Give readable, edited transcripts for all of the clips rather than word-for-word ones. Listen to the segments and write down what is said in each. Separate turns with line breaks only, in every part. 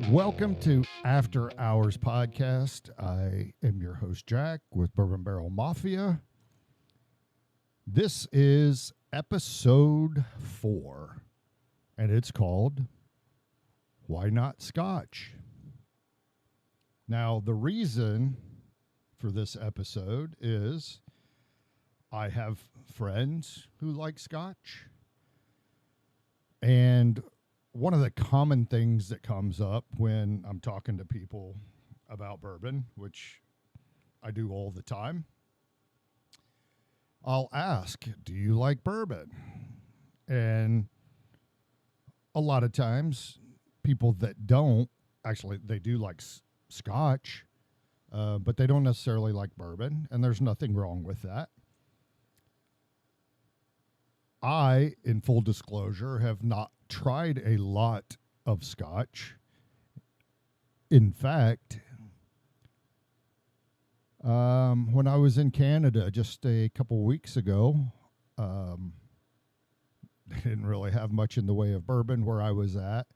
Welcome to After Hours Podcast. I am your host, Jack, with Bourbon Barrel Mafia. This is episode 4, and it's called Why Not Scotch? Now, the reason for this episode is I have friends who like Scotch, and one of the common things that comes up when I'm talking to people about bourbon, which I do all the time, I'll ask, do you like bourbon? And a lot of times, people that don't, actually, they do like Scotch, but they don't necessarily like bourbon, and there's nothing wrong with that. I, in full disclosure, have not tried a lot of Scotch. In fact, when I was in Canada just a couple weeks ago, they didn't really have much in the way of bourbon where I was at.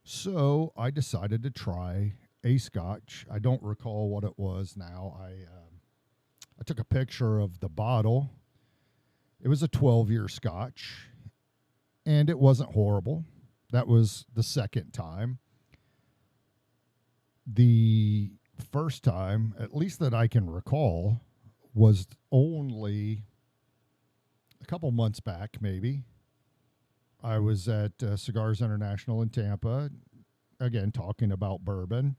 So I decided to try a Scotch. I don't recall what it was now. I took a picture of the bottle. It was a 12-year Scotch, and it wasn't horrible. That was the second time. The first time, at least that I can recall, was only a couple months back, maybe. I was at Cigars International in Tampa, again, talking about bourbon.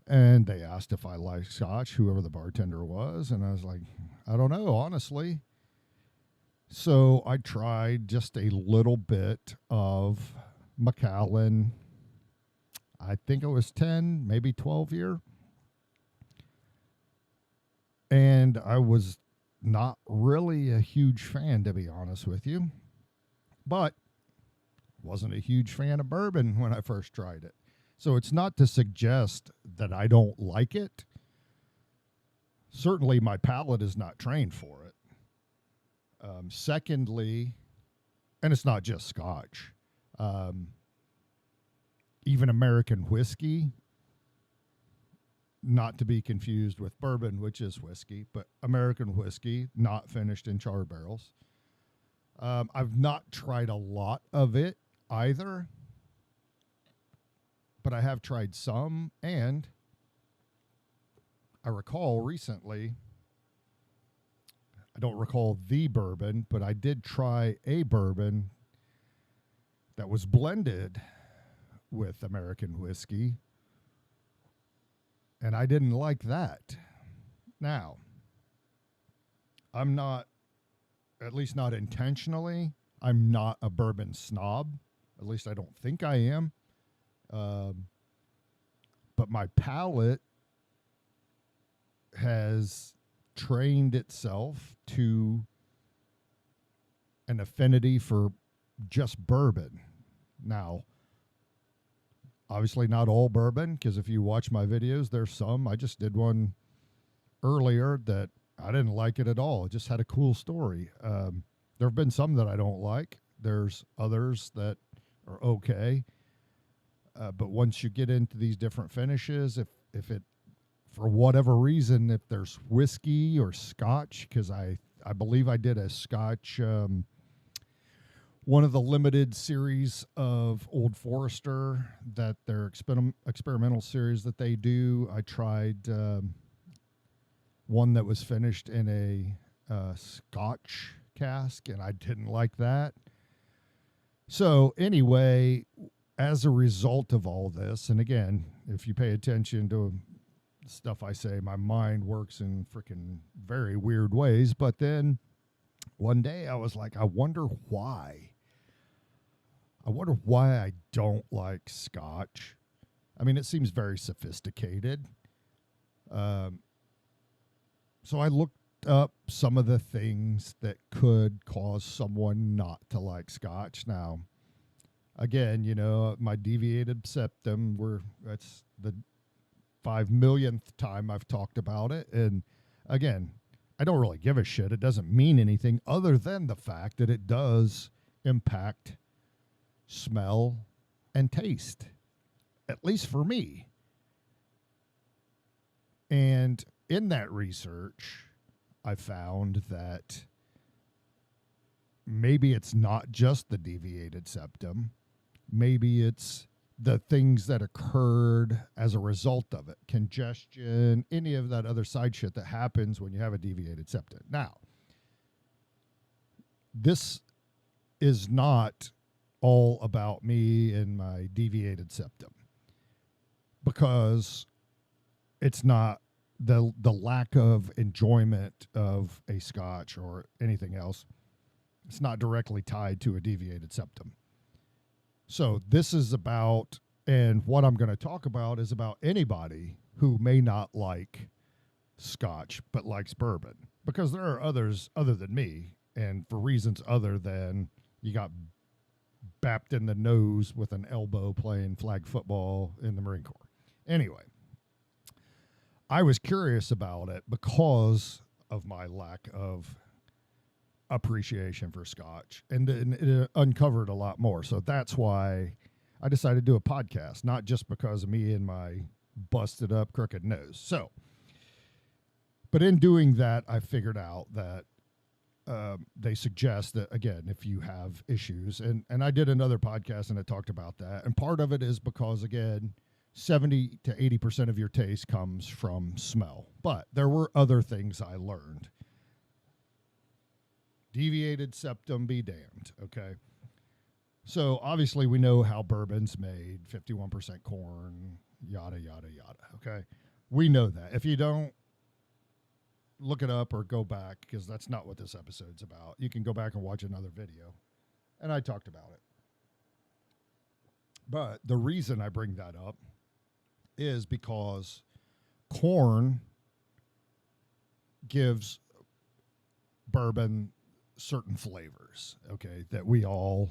And they asked if I liked Scotch, whoever the bartender was. And I was like, I don't know, honestly. So I tried just a little bit of Macallan. I think it was 10, maybe 12 year. And I was not really a huge fan, to be honest with you. But wasn't a huge fan of bourbon when I first tried it. So it's not to suggest that I don't like it. Certainly my palate is not trained for it. Secondly, and it's not just Scotch, even American whiskey, not to be confused with bourbon, which is whiskey, but American whiskey, not finished in charred barrels. I've not tried a lot of it either, but I have tried some, and I recall recently, I don't recall the bourbon, but I did try a bourbon that was blended with American whiskey, and I didn't like that. Now, I'm not, at least not intentionally, I'm not a bourbon snob. At least I don't think I am. But my palate has trained itself to an affinity for just bourbon. Now, obviously not all bourbon, because if you watch my videos, there's some. I just did one earlier that I didn't like it at all. It just had a cool story. There have been some that I don't like. There's others that are okay. But once you get into these different finishes, if it, for whatever reason, if there's whiskey or Scotch, because I believe I did a Scotch, one of the limited series of Old Forester, that their experimental series that they do. I tried one that was finished in a Scotch cask, and I didn't like that. So anyway, as a result of all this, and again, if you pay attention to stuff I say, my mind works in freaking very weird ways. But then one day I was like, I wonder why. I wonder why I don't like Scotch. I mean, it seems very sophisticated. So I looked up some of the things that could cause someone not to like Scotch. Now, again, you know, my deviated septum, that's the 5 millionth time I've talked about it. And again, I don't really give a shit. It doesn't mean anything other than the fact that it does impact smell and taste, at least for me. And in that research, I found that maybe it's not just the deviated septum. Maybe it's the things that occurred as a result of it, congestion, any of that other side shit that happens when you have a deviated septum. Now, this is not all about me and my deviated septum, because it's not the lack of enjoyment of a scotch or anything else. It's not directly tied to a deviated septum. So this is about, and what I'm going to talk about is about anybody who may not like scotch but likes bourbon, because there are others other than me, and for reasons other than you got bapped in the nose with an elbow playing flag football in the Marine Corps. Anyway, I was curious about it because of my lack of appreciation for scotch, and it uncovered a lot more. So that's why I decided to do a podcast, not just because of me and my busted up crooked nose. So, but in doing that, I figured out that they suggest that, again, if you have issues, and I did another podcast and it talked about that, and part of it is because, again, 70 to 80% of your taste comes from smell. But there were other things I learned. Deviated septum be damned, okay? So obviously we know how bourbon's made, 51% corn, yada, yada, yada, okay? We know that. If you don't, look it up or go back, because that's not what this episode's about. You can go back and watch another video, and I talked about it. But the reason I bring that up is because corn gives bourbon certain flavors, okay, that we all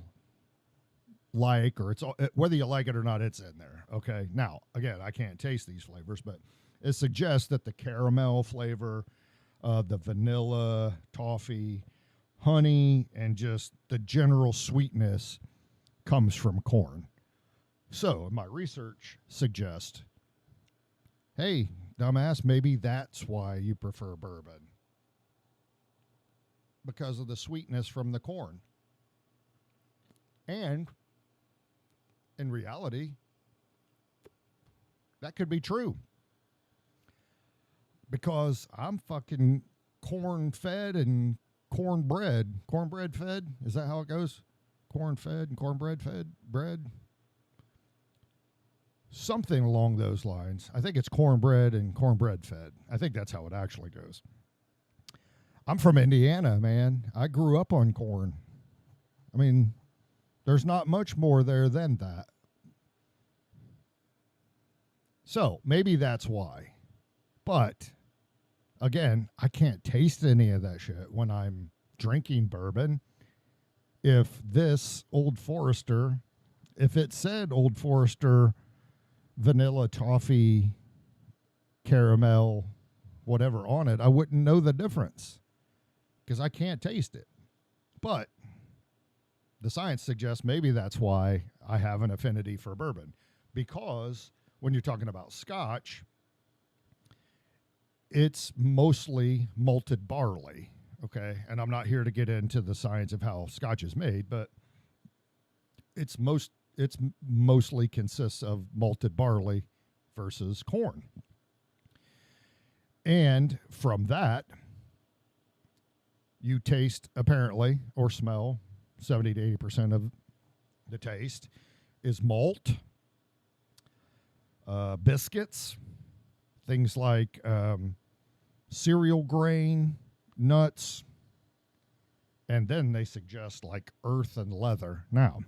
like, or it's all, whether you like it or not, it's in there, okay? Now, again, I can't taste these flavors, but it suggests that the caramel flavor, the vanilla, toffee, honey, and just the general sweetness comes from corn. So my research suggests, hey, dumbass, maybe that's why you prefer bourbon, because of the sweetness from the corn. And in reality, that could be true, because I'm fucking corn fed and cornbread fed. Is that how it goes? Corn fed and cornbread fed bread? Something along those lines. I think it's cornbread and cornbread fed. I think that's how it actually goes. I'm from Indiana, man. I grew up on corn. I mean, there's not much more there than that. So maybe that's why. But again, I can't taste any of that shit when I'm drinking bourbon. If this Old Forester, if it said Old Forester vanilla, toffee, caramel, whatever on it, I wouldn't know the difference, because I can't taste it. But the science suggests maybe that's why I have an affinity for bourbon, because when you're talking about scotch, it's mostly malted barley, okay? And I'm not here to get into the science of how scotch is made, but it's mostly consists of malted barley versus corn. And from that, you taste, apparently, or smell, 70 to 80% of the taste is malt, biscuits, things like cereal grain, nuts, and then they suggest like earth and leather. Now,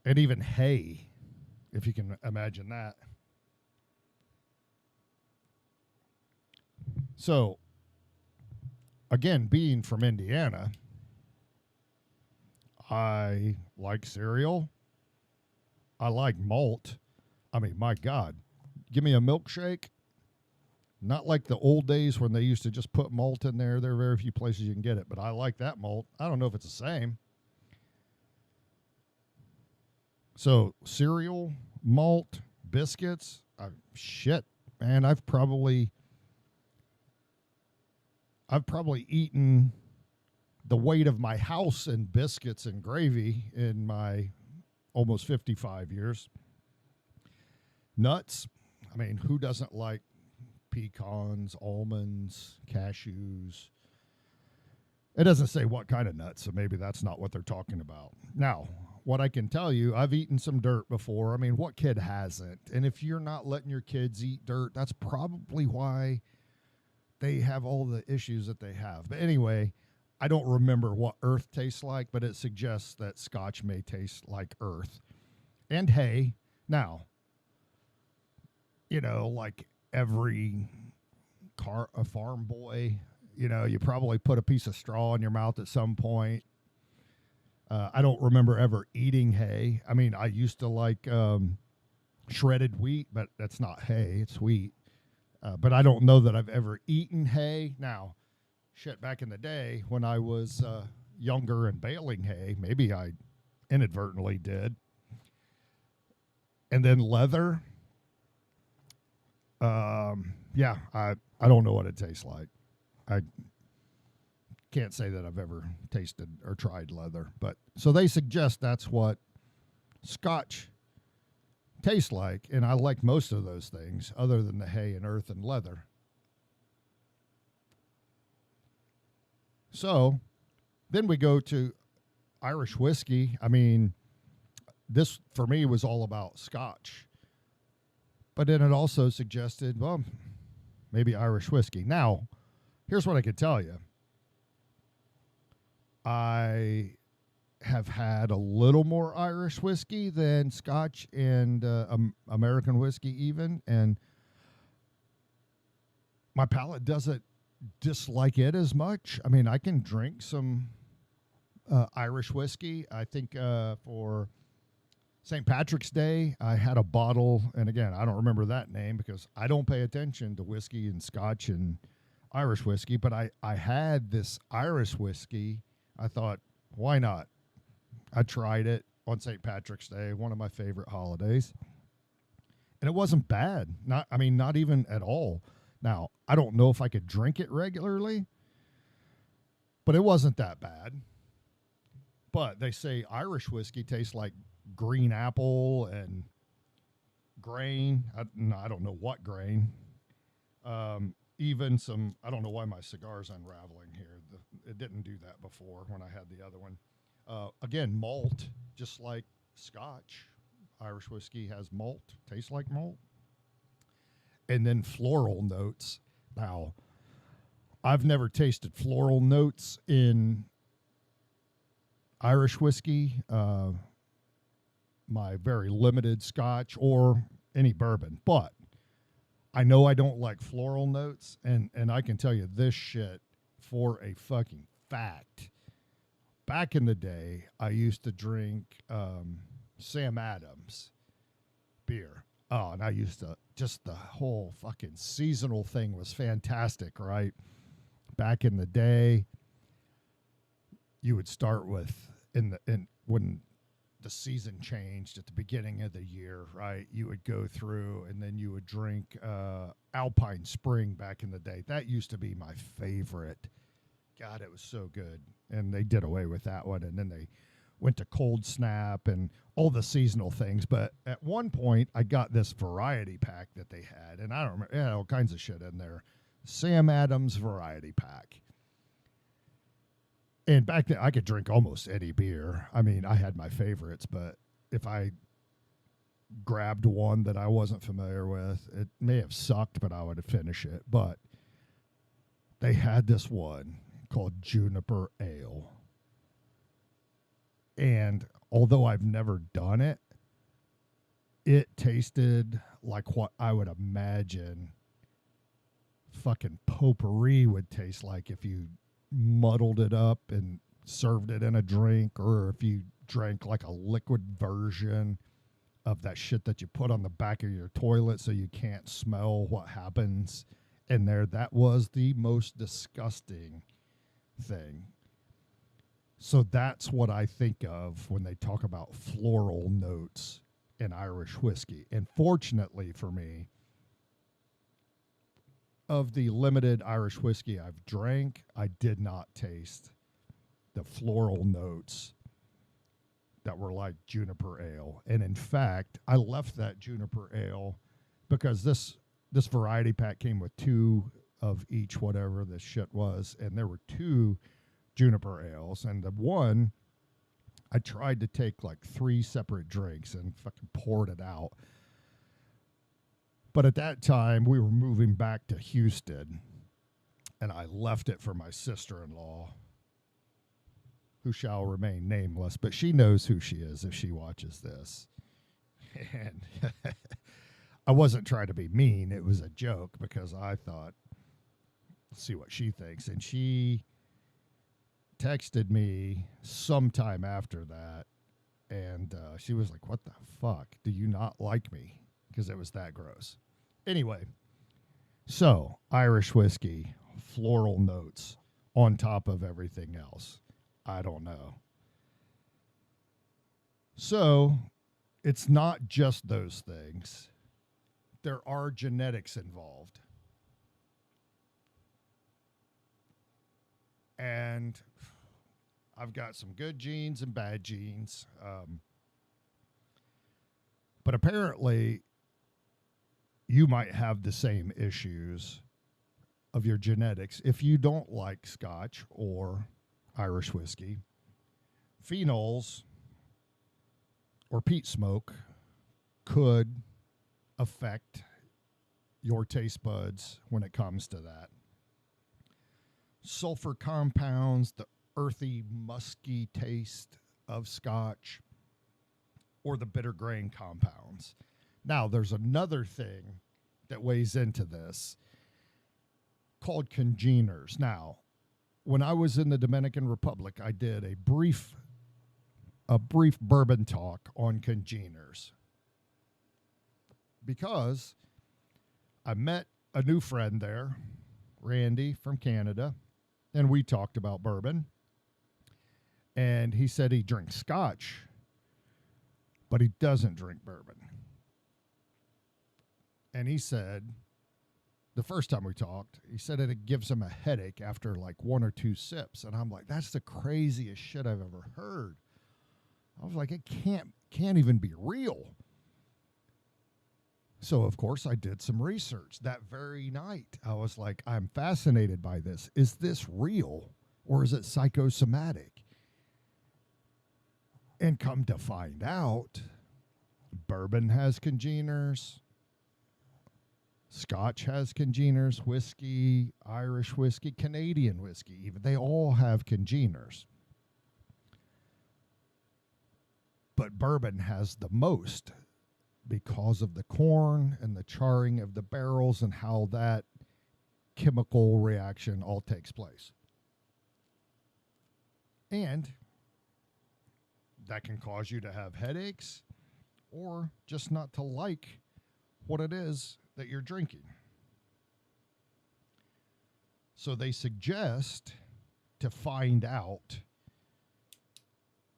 and even hay, if you can imagine that. So, again, being from Indiana, I like cereal. I like malt. I mean, my God, give me a milkshake Not like the old days when they used to just put malt in there. There are very few places you can get it, but I like that malt. I don't know if it's the same. So cereal, malt, biscuits, shit, man. I've probably eaten the weight of my house in biscuits and gravy in my almost 55 years. Nuts. I mean, who doesn't like pecans, almonds, cashews? It doesn't say what kind of nuts, so maybe that's not what they're talking about. Now, what I can tell you, I've eaten some dirt before. I mean, what kid hasn't? And if you're not letting your kids eat dirt, that's probably why they have all the issues that they have. But anyway, I don't remember what earth tastes like, but it suggests that scotch may taste like earth and hay. Now, like every a farm boy, you probably put a piece of straw in your mouth at some point. I don't remember ever eating hay. I mean, I used to like shredded wheat, but that's not hay, it's wheat. But I don't know that I've ever eaten hay. Now, shit, back in the day when I was younger and baling hay, maybe I inadvertently did. And then leather. Yeah, I don't know what it tastes like. I can't say that I've ever tasted or tried leather, but so they suggest that's what scotch tastes like, and I like most of those things other than the hay and earth and leather. So then we go to Irish whiskey. I mean, this for me was all about scotch, but then it also suggested, well, maybe Irish whiskey. Now, here's what I could tell you. I have had a little more Irish whiskey than scotch and American whiskey even, and my palate doesn't dislike it as much. I mean, I can drink some Irish whiskey. I think for St. Patrick's Day, I had a bottle, and again, I don't remember that name because I don't pay attention to whiskey and scotch and Irish whiskey, but I had this Irish whiskey. I thought, why not? I tried it on St. Patrick's Day, one of my favorite holidays, and it wasn't bad. Not even at all. Now, I don't know if I could drink it regularly, but it wasn't that bad. But they say Irish whiskey tastes like green apple and grain. I don't know what grain. Even some, I don't know why my cigar's unraveling here. It didn't do that before when I had the other one. Again, malt, just like scotch. Irish whiskey has malt, tastes like malt. And then floral notes. Now, I've never tasted floral notes in Irish whiskey, my very limited scotch, or any bourbon. But I know I don't like floral notes, and I can tell you this shit for a fucking fact. Back in the day, I used to drink Sam Adams beer. Oh, and I used to, just the whole fucking seasonal thing was fantastic, right? Back in the day, you would start with, when the season changed at the beginning of the year, right? You would go through and then you would drink Alpine Spring back in the day. That used to be my favorite. God, it was so good. And they did away with that one. And then they went to Cold Snap and all the seasonal things. But at one point, I got this variety pack that they had. And I don't remember, all kinds of shit in there. Sam Adams variety pack. And back then, I could drink almost any beer. I mean, I had my favorites, but if I grabbed one that I wasn't familiar with, it may have sucked, but I would finish it. But they had this one called Juniper Ale. And although I've never done it, it tasted like what I would imagine fucking potpourri would taste like if you muddled it up and served it in a drink, or if you drank like a liquid version of that shit that you put on the back of your toilet so you can't smell what happens in there. That was the most disgusting thing. So that's what I think of when they talk about floral notes in Irish whiskey. And fortunately for me, of the limited Irish whiskey I've drank, I did not taste the floral notes that were like juniper ale. And in fact, I left that juniper ale because this variety pack came with two of each, whatever this shit was, and there were two juniper ales, and the one I tried to take like three separate drinks and fucking poured it out. But at that time, we were moving back to Houston, and I left it for my sister-in-law, who shall remain nameless, but she knows who she is if she watches this. And I wasn't trying to be mean. It was a joke because I thought, let's see what she thinks. And she texted me sometime after that, and she was like, what the fuck? Do you not like me? Because it was that gross. Anyway, so Irish whiskey, floral notes on top of everything else. I don't know. So it's not just those things. There are genetics involved. And I've got some good genes and bad genes. But apparently, you might have the same issues of your genetics if you don't like scotch or Irish whiskey. Phenols or peat smoke could affect your taste buds when it comes to that. Sulfur compounds, the earthy, musky taste of scotch, or the bitter grain compounds. Now, there's another thing that weighs into this called congeners. Now, when I was in the Dominican Republic, I did a brief bourbon talk on congeners because I met a new friend there, Randy from Canada, and we talked about bourbon. And he said he drinks scotch, but he doesn't drink bourbon. And he said, the first time we talked, he said it gives him a headache after like one or two sips. And I'm like, that's the craziest shit I've ever heard. I was like, it can't even be real. So, of course, I did some research that very night. I was like, I'm fascinated by this. Is this real or is it psychosomatic? And come to find out, bourbon has congeners. Scotch has congeners, whiskey, Irish whiskey, Canadian whiskey, even. They all have congeners. But bourbon has the most because of the corn and the charring of the barrels and how that chemical reaction all takes place. And that can cause you to have headaches or just not to like what it is that you're drinking. So they suggest to find out.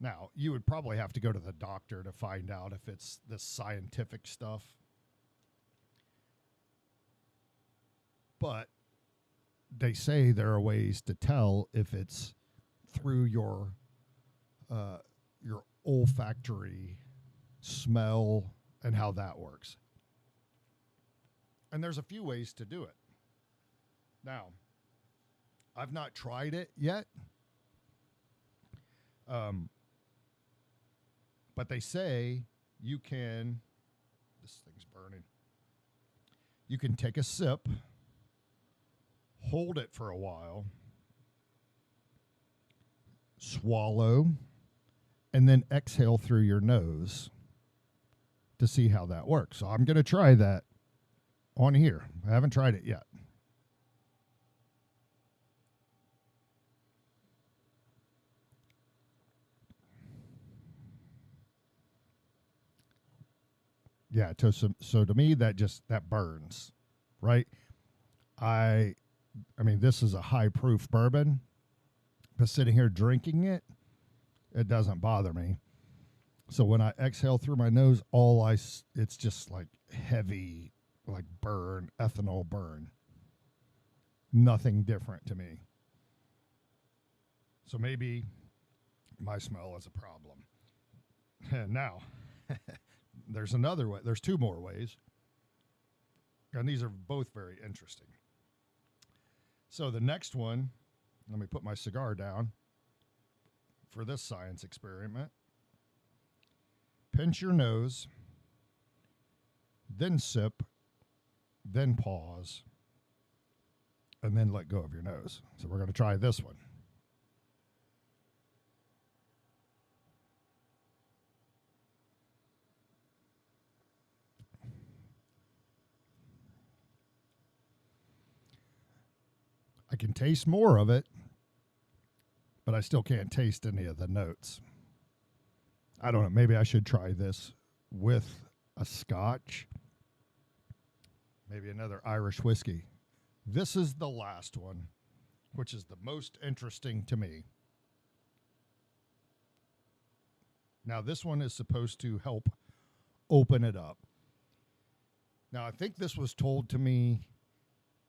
Now, you would probably have to go to the doctor to find out if it's this scientific stuff. But they say there are ways to tell if it's through your olfactory smell and how that works. And there's a few ways to do it. Now, I've not tried it yet. But they say you can, this thing's burning. You can take a sip, hold it for a while, swallow, and then exhale through your nose to see how that works. So I'm going to try that on here. I haven't tried it yet. Yeah, so to me that burns, right? I I mean, this is a high proof bourbon, but sitting here drinking it, it doesn't bother me. So when I exhale through my nose, it's just like heavy, like burn, ethanol burn. Nothing different to me. So maybe my smell is a problem. And now, there's another way. There's two more ways. And these are both very interesting. So the next one, let me put my cigar down for this science experiment. Pinch your nose, then sip, then pause, and then let go of your nose. So we're going to try this one. I can taste more of it, but I still can't taste any of the notes. I don't know. Maybe I should try this with a scotch, maybe another Irish whiskey. This is the last one, which is the most interesting to me. Now, this one is supposed to help open it up. Now, I think this was told to me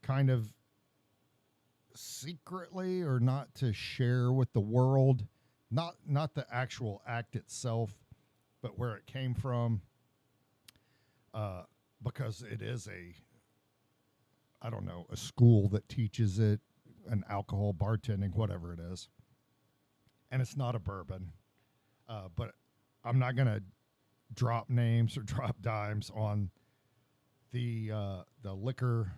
kind of secretly or not to share with the world. Not the actual act itself, but where it came from, because it is a school that teaches it, an alcohol bartending, whatever it is, and it's not a bourbon. But I'm not gonna drop names or drop dimes on the liquor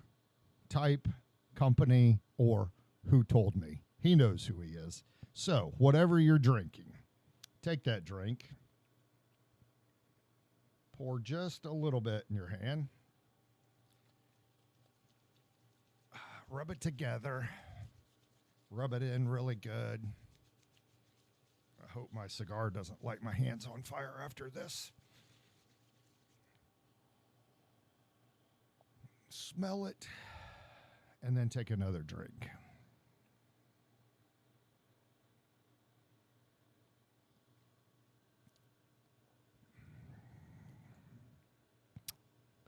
type, company, or who told me. He knows who he is. So, whatever you're drinking, take that drink, pour just a little bit in your hand, rub it together, rub it in really good. I hope my cigar doesn't light my hands on fire after this. Smell it, and then take another drink.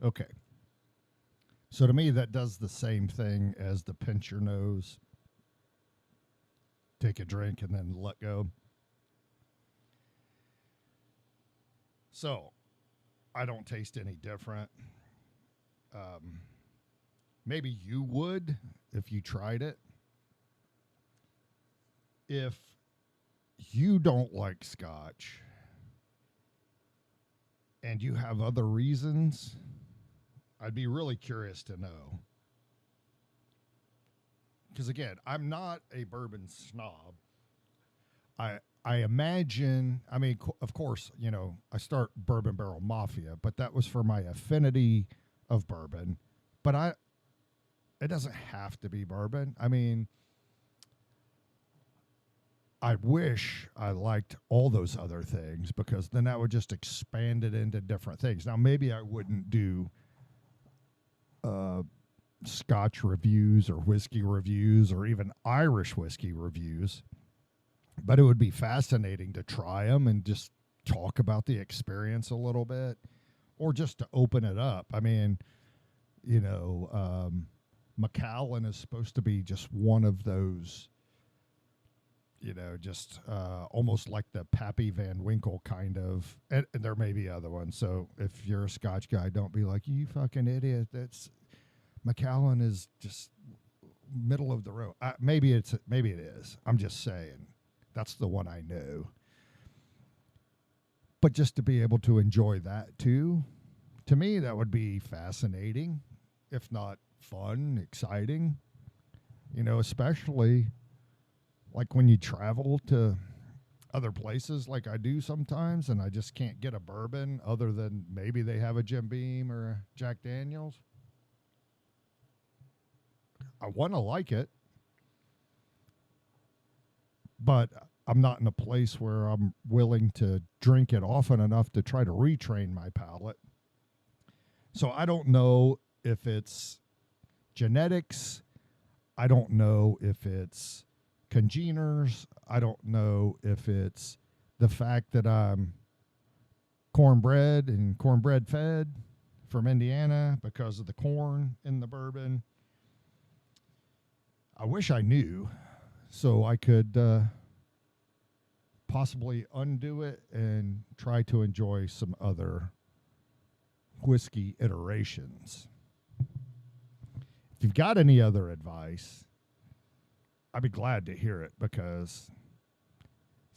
Okay. So to me, that does the same thing as the pinch your nose, take a drink, and then let go. So I don't taste any different. Maybe you would if you tried it. If you don't like scotch and you have other reasons, I'd be really curious to know. Because again, I'm not a bourbon snob. I imagine, I mean, of course, I start Bourbon Barrel Mafia, but that was for my affinity of bourbon. But it doesn't have to be bourbon. I mean, I wish I liked all those other things because then that would just expand it into different things. Now, maybe I wouldn't do Scotch reviews or whiskey reviews or even Irish whiskey reviews, but it would be fascinating to try them and just talk about the experience a little bit, or just to open it up. I mean, Macallan is supposed to be just one of those, just almost like the Pappy Van Winkle kind of, and there may be other ones. So if you're a Scotch guy, don't be like, you fucking idiot. Macallan is just middle of the road. Maybe it is. I'm just saying that's the one I know. But just to be able to enjoy that too, to me, that would be fascinating, if not fun, exciting, especially like when you travel to other places like I do sometimes and I just can't get a bourbon other than maybe they have a Jim Beam or a Jack Daniels. I want to like it, but I'm not in a place where I'm willing to drink it often enough to try to retrain my palate. So I don't know if it's genetics. I don't know if it's congeners. I don't know if it's the fact that I'm cornbread and cornbread fed from Indiana because of the corn in the bourbon. I wish I knew so I could possibly undo it and try to enjoy some other whiskey iterations. If you've got any other advice, I'd be glad to hear it, because it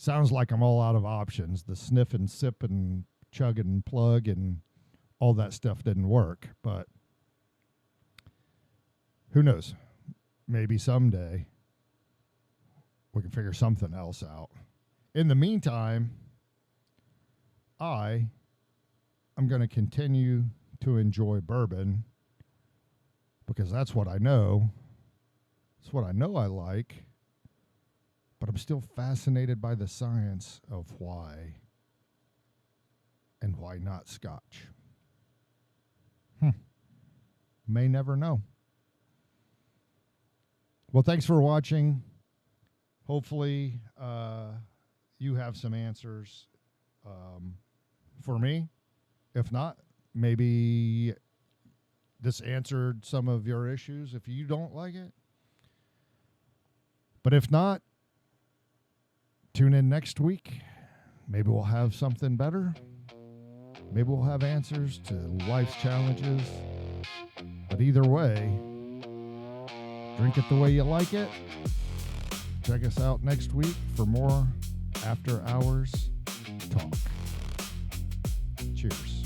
sounds like I'm all out of options. The sniff and sip and chug and plug and all that stuff didn't work, but who knows? Maybe someday we can figure something else out. In the meantime, I'm going to continue to enjoy bourbon, because that's what I know. It's what I know I like. But I'm still fascinated by the science of why and why not scotch. May never know. Well, thanks for watching. Hopefully, you have some answers for me. If not, maybe this answered some of your issues if you don't like it. But if not, tune in next week. Maybe we'll have something better. Maybe we'll have answers to life's challenges. But either way, drink it the way you like it. Check us out next week for more After Hours Talk. Cheers.